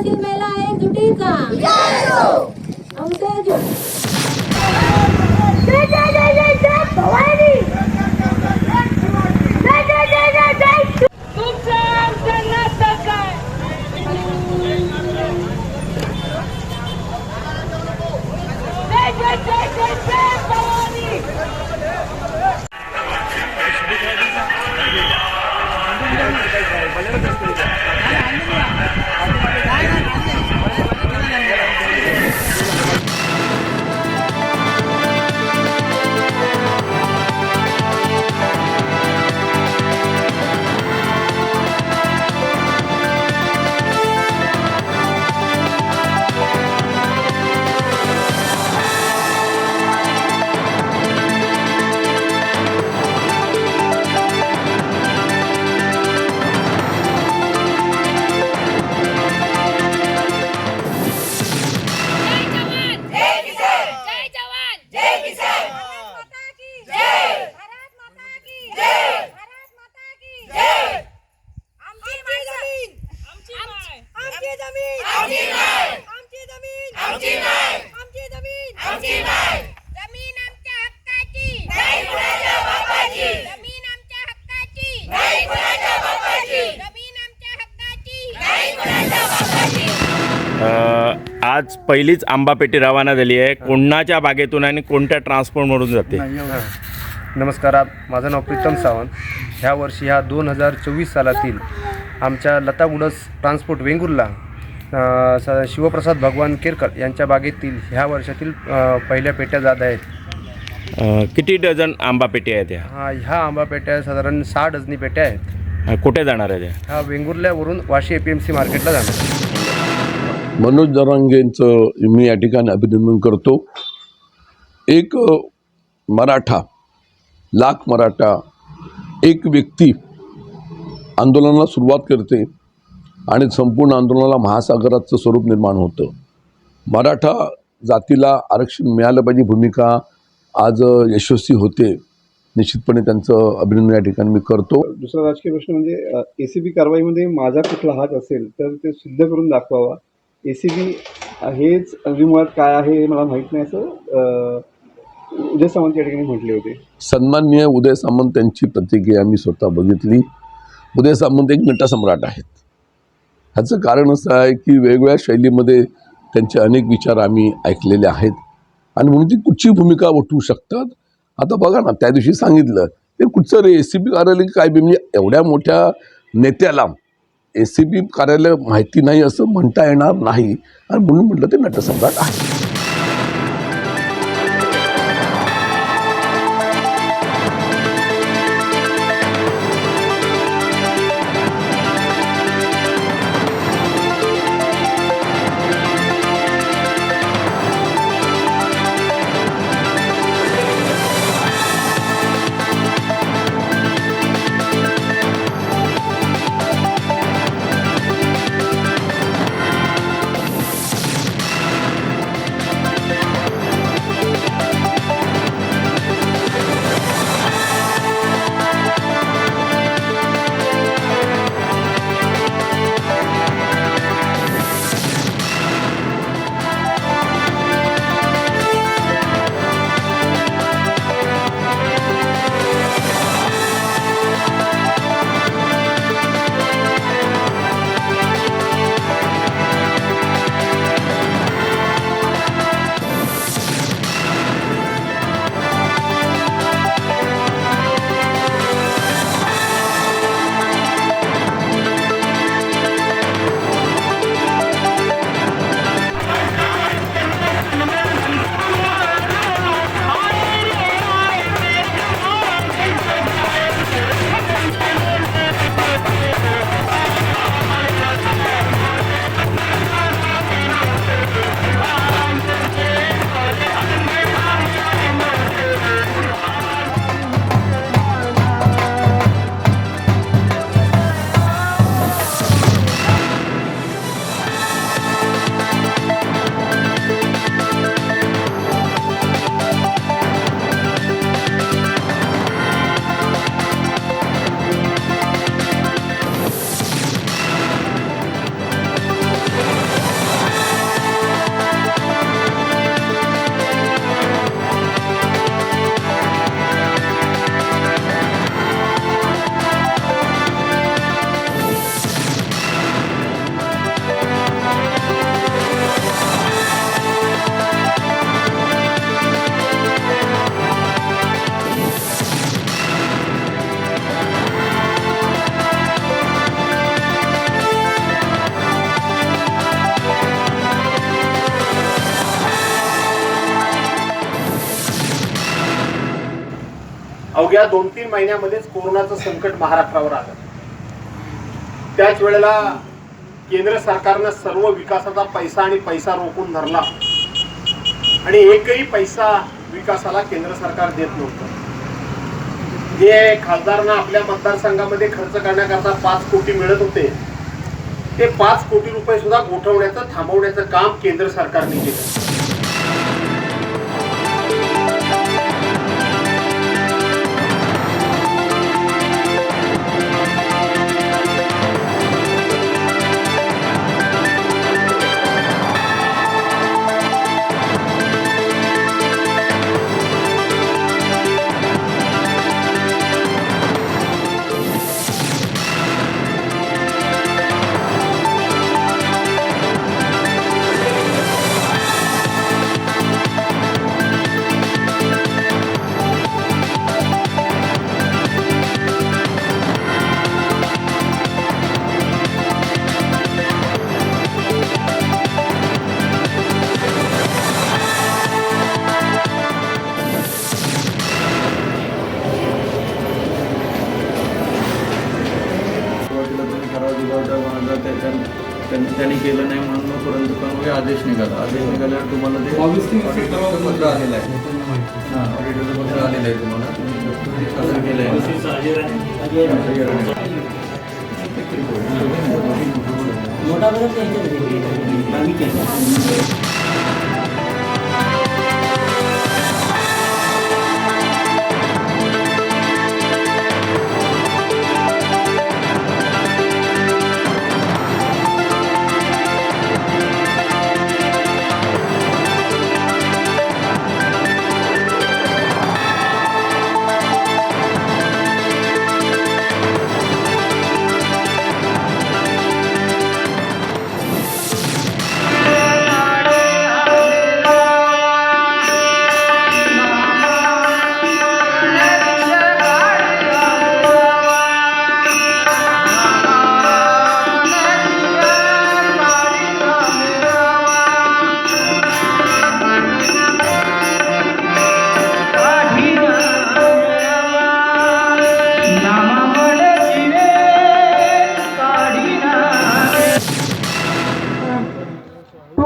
आदिवासी महिला एकजुटीचा आमचे जय जय जय जय जय भवानी जय जय जय जय जय तुमचं आमचं नातं काय जय जय जय जय जय भवानी आज पहिलीच आंबा पेटी रवाना झाली आहे. कोणाच्या बागेतून आणि कोणत्या ट्रान्सपोर्टमधून जाते? नमस्कार, माझं नाव प्रीतम सावंत. ह्या वर्षी ह्या 2024 सालातील आमच्या लता वुडस ट्रान्सपोर्ट वेंगुर्ला शिवप्रसाद भगवान केरकर यांच्या बागेतील ह्या वर्षातील पहिल्या पेट्या जात आहेत. किती डझन आंबा पेटी आहेत ह्या आंबा पेट्या साधारण 6 डझनी पेट्या आहेत. कुठे जाणार आहे त्या? ह्या वेंगुर्ल्यावरून वाशी APMC मार्केटला जाणार. मनोज जरांगेंचं मी या ठिकाणी अभिनंदन करतो. एक मराठा, लाख मराठा, एक व्यक्ती आंदोलनाला सुरुवात करते आणि संपूर्ण आंदोलनाला महासागराचं स्वरूप निर्माण होतं. मराठा जातीला आरक्षण मिळालं पाहिजे भूमिका आज यशस्वी होते. निश्चितपणे त्यांचं अभिनंदन या ठिकाणी मी करतो. दुसरा राजकीय प्रश्न म्हणजे ACB कारवाईमध्ये माझा कुठला हात असेल तर ते सिद्ध करून दाखवावा. ACB हेच मुळात काय आहे हे मला माहीत नाही असं उदय सामंत या ठिकाणी म्हटले होते. सन्माननीय उदय सामंत यांची प्रतिक्रिया मी स्वतः बघितली. उदय सामंत एक नटसम्राट आहेत. ह्याचं कारण असं आहे की वेगवेगळ्या शैलीमध्ये त्यांचे अनेक विचार आम्ही ऐकलेले आहेत आणि म्हणून ती कुठची भूमिका उठवू शकतात. आता बघा ना, त्या दिवशी सांगितलं ते कुठचं रे ACB कार्यालय काय बी, म्हणजे एवढ्या मोठ्या नेत्याला ACB कार्यालय माहिती नाही असं म्हणता येणार नाही आणि म्हणून म्हटलं ते नटसम्राट आहे. अवघ्या 2-3 महिन्यामध्येच कोरोनाचं संकट महाराष्ट्रावर आलं. त्याच वेळेला केंद्र सरकारनं सर्व विकासाचा पैसा आणि पैसा रोखून धरला आणि एकही पैसा विकासाला केंद्र सरकार देत नव्हतं. जे खासदारांना आपल्या मतदारसंघामध्ये खर्च करण्याकरता 5 कोटी मिळत होते, ते 5 कोटी रुपये सुद्धा गोठवण्याचं थांबवण्याचं काम केंद्र सरकारने केलं. त्यांनी केलं नाही म्हणून परंतु पण आदेश निघाला. आदेश निघाल्यावर तुम्हाला ते पत्र आलेलं आहे. हां, ऑडिटरचं पत्र आलेलं आहे तुम्हाला. सादर केलं आहे.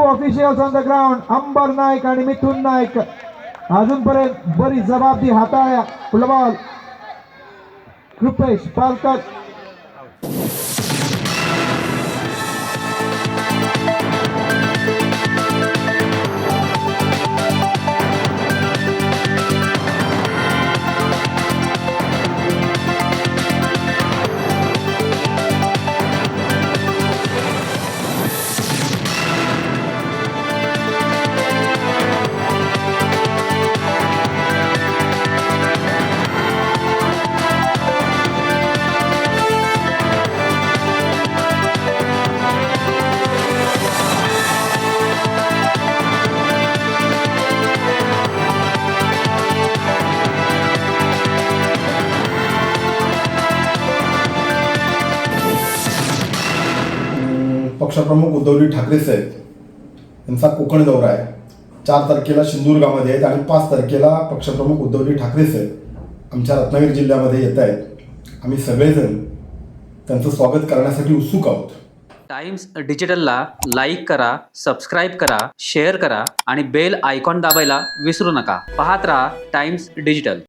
Officials on the ground, Ambar Naik आणि मिथुन नाईक अजूनपर्यंत बरी जबाबदारी हाताळल्या. फुटबॉल कृपेश पालकर. पक्षप्रमुख उद्धवजी ठाकरे साहेब यांचा कोकण दौरा आहे. 4 तारखेला सिंधुदुर्गामध्ये आहेत आणि 5 तारखेला पक्षप्रमुख उद्धवजी ठाकरे साहेब आमच्या रत्नागिरी जिल्ह्यामध्ये येत आहेत. आम्ही सगळेजण त्यांचं स्वागत करण्यासाठी उत्सुक आहोत. टाइम्स डिजिटलला लाईक करा, सबस्क्राईब करा, शेअर करा आणि बेल आयकॉन दाबायला विसरू नका. पाहत राहा टाइम्स डिजिटल.